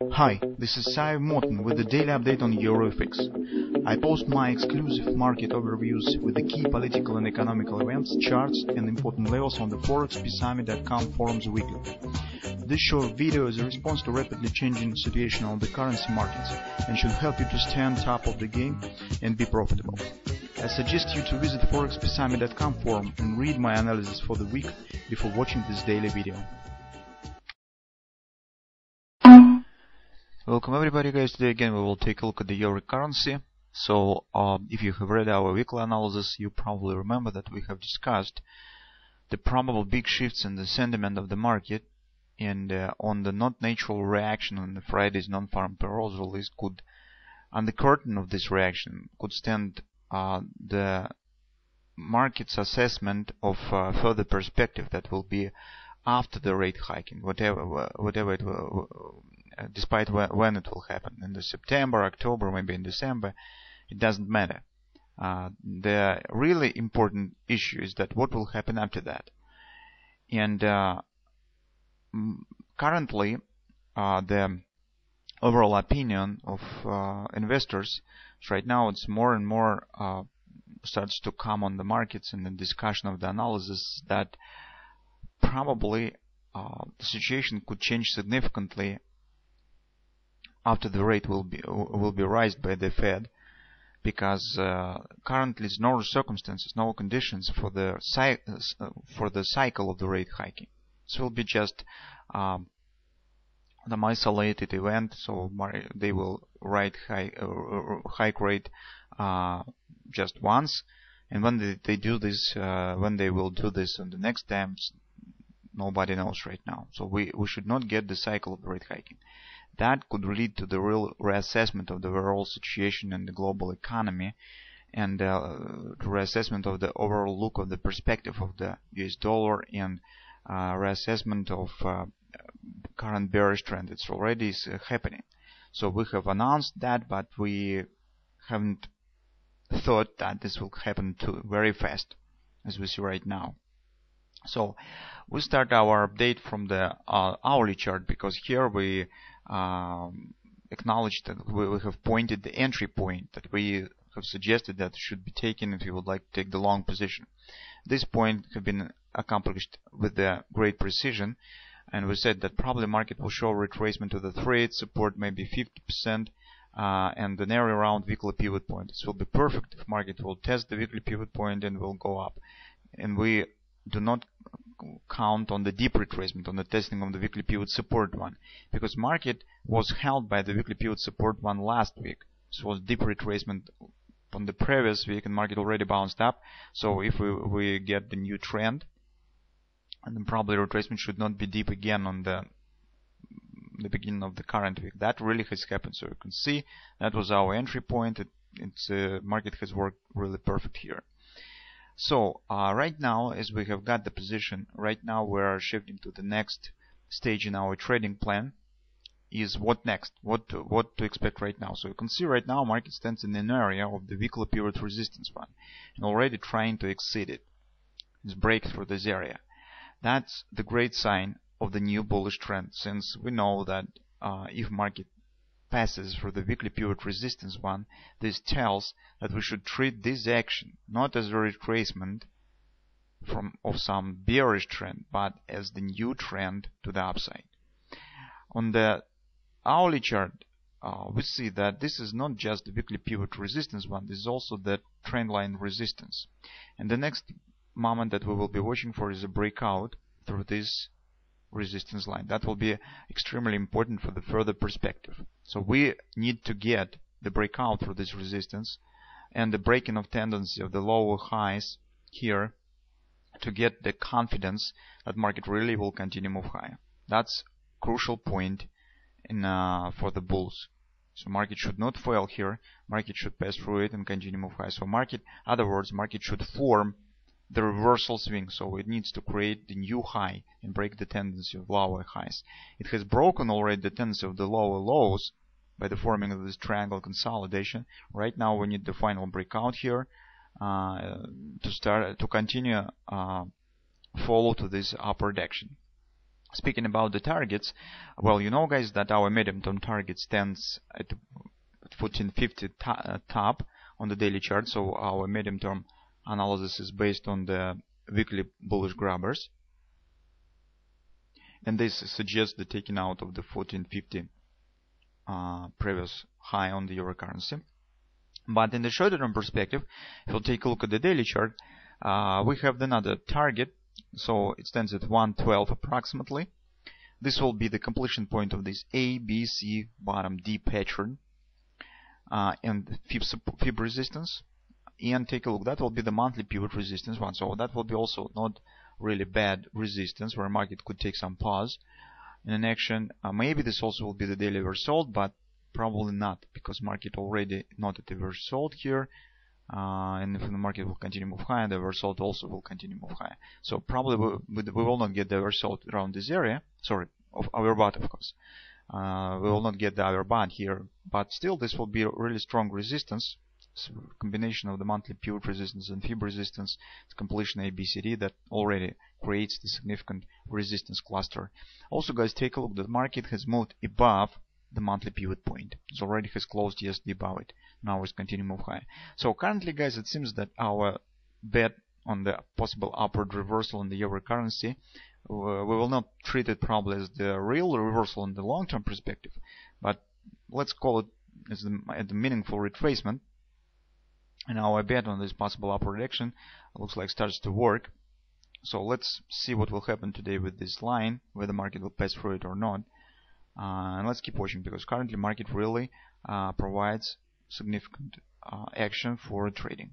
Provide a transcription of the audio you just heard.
Hi, this is Sive Morten with the daily update on EuroFX. I post my exclusive market overviews with the key political and economical events, charts and important levels on the ForexPeaceArmy.com forums weekly. This short video is a response to rapidly changing situation on the currency markets and should help you to stay on top of the game and be profitable. I suggest you to visit ForexPeaceArmy.com forum and read my analysis for the week before watching this daily video. Welcome everybody guys. Today again we will take a look at the euro currency. So if you have read our weekly analysis, you probably remember that we have discussed the probable big shifts in the sentiment of the market, and on the not natural reaction on the Friday's non-farm payrolls release could, on the curtain of this reaction, could stand the market's assessment of further perspective that will be after the rate hiking, whatever it will, despite when it will happen, in the September, October, maybe in December, it doesn't matter. The really important issue is that what will happen after that. And currently, the overall opinion of investors right now, it's more and more starts to come on the markets in the discussion of the analysis that probably the situation could change significantly after the rate will be raised by the Fed, because currently there's no circumstances, no conditions for the cycle of the rate hiking. This will be just an isolated event, so they will hike rate just once, and when they do this, when they will do this on the next times, nobody knows right now. So we should not get the cycle of the rate hiking. That could lead to the real reassessment of the overall situation in the global economy, and reassessment of the overall look of the perspective of the US dollar, and reassessment of current bearish trend. It's already happening. So we have announced that, but we haven't thought that this will happen too very fast, as we see right now. So we start our update from the hourly chart, because here we acknowledge that we have pointed the entry point that we have suggested that should be taken if you would like to take the long position. This point has been accomplished with great precision, and we said that probably market will show retracement to the trade support, maybe 50%, and an area around weekly pivot point. This will be perfect if market will test the weekly pivot point and will go up. And we do not count on the deep retracement, on the testing of the weekly pivot support one, because market was held by the weekly pivot support one last week. This was deep retracement on the previous week, and market already bounced up. So if we get the new trend, and then probably retracement should not be deep again on the beginning of the current week. That really has happened. So you can see that was our entry point. Market has worked really perfect here. So right now, as we have got the position, right now we are shifting to the next stage in our trading plan. Is what next? What to expect right now? So you can see right now market stands in an area of the weekly pivot resistance one, and already trying to exceed it. It's break through this area. That's the great sign of the new bullish trend, since we know that if market passes for the weekly pivot resistance one, this tells that we should treat this action not as a retracement of some bearish trend, but as the new trend to the upside. On the hourly chart, we see that this is not just the weekly pivot resistance one, this is also the trend line resistance. And the next moment that we will be watching for is a breakout through this resistance line. That will be extremely important for the further perspective. So we need to get the breakout through this resistance and the breaking of tendency of the lower highs here to get the confidence that market really will continue move higher. That's crucial point for the bulls. So market should not fail here. Market should pass through it and continue move high. So other words, market should form the reversal swing, so it needs to create the new high and break the tendency of lower highs. It has broken already the tendency of the lower lows by the forming of this triangle consolidation. Right now we need the final breakout here to continue follow to this upward action. Speaking about the targets, well, you know, guys, that our medium-term target stands at 1450 top on the daily chart. So our medium-term analysis is based on the weekly bullish grabbers, and this suggests the taking out of the 1450 previous high on the euro currency. But in the shorter term perspective, if we'll take a look at the daily chart, we have another target. So it stands at 112 approximately. This will be the completion point of this A, B, C, bottom D pattern, and fib resistance. And take a look, that will be the monthly pivot resistance one. So that will be also not really bad resistance, where market could take some pause in an action. Maybe this also will be the daily oversold, but probably not, because market already not at the oversold here. And if the market will continue to move higher, the oversold also will continue to move higher. So probably we will not get the oversold around this area. Sorry, of overbought, of course. We will not get the overbought here, but still this will be a really strong resistance. So combination of the monthly pivot resistance and fib resistance, the completion ABCD, that already creates the significant resistance cluster. Also, guys, take a look. The market has moved above the monthly pivot point. It already has closed yesterday above it. Now it's continuing to move higher. So currently, guys, it seems that our bet on the possible upward reversal in the euro currency, we will not treat it probably as the real reversal in the long-term perspective, but let's call it as the meaningful retracement. And our bet on this possible upward action looks like starts to work. So let's see what will happen today with this line, whether the market will pass through it or not. And let's keep watching, because currently market really provides significant action for trading.